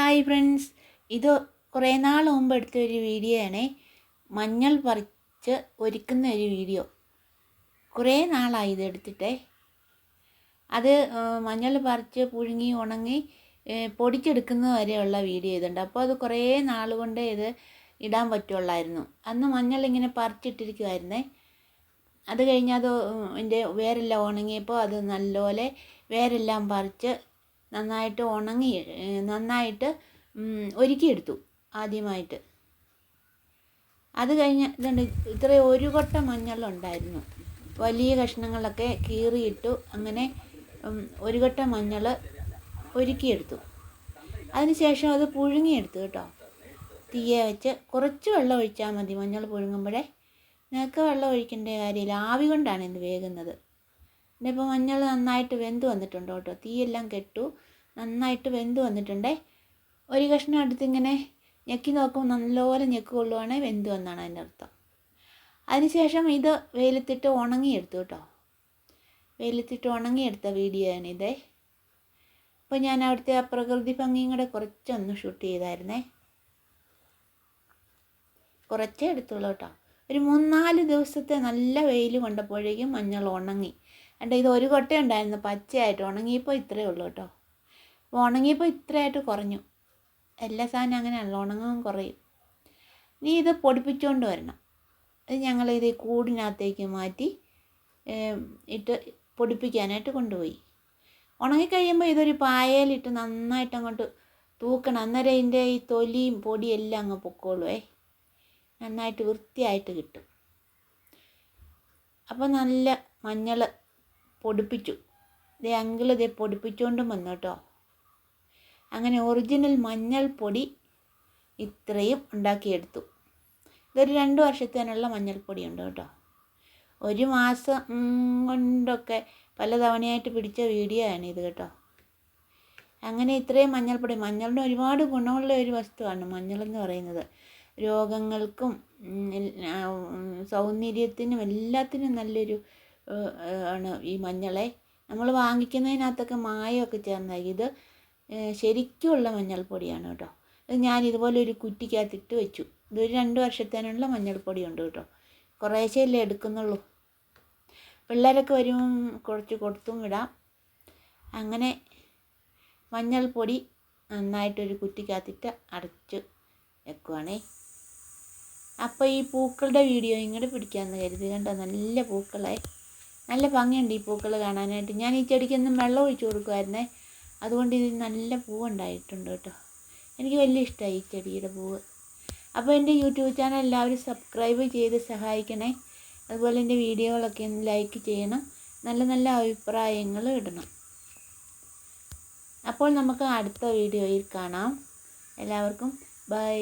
Hi friends, ഇത് കുറേ നാൾ മുമ്പ് എടുത്തൊരു വീഡിയോ ആണ്. മഞ്ഞൾ പറിച്ച് ഒരുക്കുന്ന ഒരു വീഡിയോ. കുറേ നാളായി ഇത് എടുത്തിട്ടേ. അത് മഞ്ഞൾ പറിച്ച് പുഴുങ്ങി ഉണങ്ങി പൊടിച്ചെടുക്കുന്ന വരെയുള്ള വീഡിയോ ഇതുണ്ട്. അപ്പോൾ അത് കുറേ നാൾ കൊണ്ട് ഇത് ഇടാൻ പറ്റുള്ളായിരുന്നു. അന്ന് മഞ്ഞൾ ഇങ്ങനെ പറിച്ചിട്ടിരിക്കുമായിരുന്നേ. അത് കഴിഞ്ഞ് അത് അതിൻ്റെ വേരെല്ലാം ഉണങ്ങിയപ്പോൾ അത് നല്ലപോലെ വേരെല്ലാം പറിച്ച് നന്നായിട്ട് ഉണങ്ങി നന്നായിട്ട് ഒരുക്കിയെടുത്തു ആദ്യമായിട്ട്. അത് കഴിഞ്ഞ് ഇതുണ്ട്, ഇത്രയും ഒരു കൊട്ട മഞ്ഞളുണ്ടായിരുന്നു. വലിയ കഷ്ണങ്ങളൊക്കെ കീറിയിട്ടു. അങ്ങനെ ഒരു കൊട്ട മഞ്ഞൾ ഒരുക്കിയെടുത്തു. അതിന് ശേഷം അത് പുഴുങ്ങിയെടുത്തു കേട്ടോ. തീയെ വെച്ച് കുറച്ച് വെള്ളം ഒഴിച്ചാൽ മതി മഞ്ഞൾ പുഴുങ്ങുമ്പോഴേ. നിങ്ങൾക്ക് വെള്ളം ഒഴിക്കേണ്ട കാര്യമില്ല, ആവി കൊണ്ടാണ് ഇത് വേകുന്നത്. പിന്നെ ഇപ്പോൾ മഞ്ഞൾ നന്നായിട്ട് വെന്ത് വന്നിട്ടുണ്ട് കേട്ടോ. തീയെല്ലാം കെട്ടു, നന്നായിട്ട് വെന്ത് വന്നിട്ടുണ്ടേ. ഒരു കഷ്ണം എടുത്തിങ്ങനെ ഞെക്കി നോക്കുമ്പോൾ നല്ലപോലെ ഞെക്ക് കൊള്ളുവാണെങ്കിൽ വെന്ത് വന്നാണ് അതിൻ്റെ അർത്ഥം. അതിനുശേഷം ഇത് വെയിലത്തിട്ട് ഉണങ്ങിയെടുത്തു കേട്ടോ. വെയിലത്തിട്ട് ഉണങ്ങിയെടുത്ത വീഡിയോ ആണിതേ. അപ്പോൾ ഞാൻ അവിടുത്തെ ആ പ്രകൃതി ഭംഗിയും കൂടെ കുറച്ചൊന്ന് ഷൂട്ട് ചെയ്തായിരുന്നേ. കുറച്ചേ എടുത്തുള്ളൂ കേട്ടോ. ഒരു 3-4 ദിവസത്തെ നല്ല വെയിൽ കൊണ്ടപ്പോഴേക്കും മഞ്ഞൾ ഉണങ്ങി. എന്നിട്ട് ഇത് ഒരു കൊട്ട ഉണ്ടായിരുന്നു പച്ചയായിട്ട്. ഉണങ്ങിയപ്പോൾ ഇത്രയേ ഉള്ളൂ കേട്ടോ. അപ്പോൾ ഉണങ്ങിയപ്പോൾ ഇത്രയായിട്ട് കുറഞ്ഞു. എല്ലാ സാധനം അങ്ങനെയാണല്ലോ, ഉണങ്ങും കുറയും. ഇനി ഇത് പൊടിപ്പിച്ചുകൊണ്ട് വരണം. അത് ഞങ്ങളിത് കൂടിനകത്തേക്ക് മാറ്റി ഇട്ട് പൊടിപ്പിക്കാനായിട്ട് കൊണ്ടുപോയി. ഉണങ്ങിക്കഴിയുമ്പോൾ ഇതൊരു പായയിലിട്ട് നന്നായിട്ട് അങ്ങോട്ട് തൂക്കണം. അന്നേരം ഇതിൻ്റെ ഈ തൊലിയും പൊടിയും എല്ലാം അങ്ങ് പൊക്കോളുവേ. നന്നായിട്ട് വൃത്തിയായിട്ട് കിട്ടും. അപ്പോൾ നല്ല മഞ്ഞൾ പൊടിപ്പിച്ചു. ഇതേ അങ്കിൾ ഇതേ പൊടിപ്പിച്ചുകൊണ്ടും വന്നു കേട്ടോ. അങ്ങനെ ഒറിജിനൽ മഞ്ഞൾപ്പൊടി ഇത്രയും ഉണ്ടാക്കിയെടുത്തു. ഇതൊരു 2 വർഷത്തേനുള്ള മഞ്ഞൾപ്പൊടി ഉണ്ട് കേട്ടോ. 1 മാസം കൊണ്ടൊക്കെ പല തവണയായിട്ട് പിടിച്ച വീഡിയോ ആണ് ഇത് കേട്ടോ. അങ്ങനെ ഇത്രയും മഞ്ഞൾപ്പൊടി. മഞ്ഞളിന് ഒരുപാട് ഗുണമുള്ള ഒരു വസ്തുവാണ് മഞ്ഞളെന്ന് പറയുന്നത്. രോഗങ്ങൾക്കും സൗന്ദര്യത്തിനും എല്ലാത്തിനും നല്ലൊരു ആണ് ഈ മഞ്ഞളെ. നമ്മൾ വാങ്ങിക്കുന്നതിനകത്തൊക്കെ മായമൊക്കെ ചേർന്നായി. ഇത് ശരിക്കുമുള്ള മഞ്ഞൾപ്പൊടിയാണ് കേട്ടോ. ഇത് ഞാൻ ഇതുപോലെ ഒരു കുറ്റിക്കകത്തിട്ട് വെച്ചു. ഇതൊരു 2 വർഷത്തേനുള്ള മഞ്ഞൾപ്പൊടി ഉണ്ട് കേട്ടോ. കുറേശ്ശെയല്ലേ എടുക്കുന്നുള്ളൂ. പിള്ളേരൊക്കെ വരുമ്പം കുറച്ച് കൊടുത്തും വിടാം. അങ്ങനെ മഞ്ഞൾപ്പൊടി നന്നായിട്ടൊരു കുറ്റിക്കകത്തിട്ട് അടച്ച് വെക്കുവാണേ. അപ്പോൾ ഈ പൂക്കളുടെ വീഡിയോ ഇങ്ങോട്ട് പിടിക്കാമെന്ന് കരുതി. കണ്ടോ, നല്ല പൂക്കളെ, നല്ല ഭംഗിയുണ്ട് ഈ പൂക്കൾ കാണാനായിട്ട്. ഞാൻ ഈ ചെടിക്കൊന്നും വെള്ളം ഒഴിച്ചു കൊടുക്കുമായിരുന്നേ. അതുകൊണ്ട് ഇതിൽ നല്ല പൂവുണ്ടായിട്ടുണ്ട് കേട്ടോ. എനിക്ക് വലിയ ഇഷ്ടമായി ഈ ചെടിയുടെ പൂവ്. അപ്പോൾ എൻ്റെ യൂട്യൂബ് ചാനൽ എല്ലാവരും സബ്സ്ക്രൈബ് ചെയ്ത് സഹായിക്കണേ. അതുപോലെ എൻ്റെ വീഡിയോകളൊക്കെ ഒന്ന് ലൈക്ക് ചെയ്യണം. നല്ല നല്ല അഭിപ്രായങ്ങൾ ഇടണം. അപ്പോൾ നമുക്ക് അടുത്ത വീഡിയോയിൽ കാണാം. എല്ലാവർക്കും ബൈ.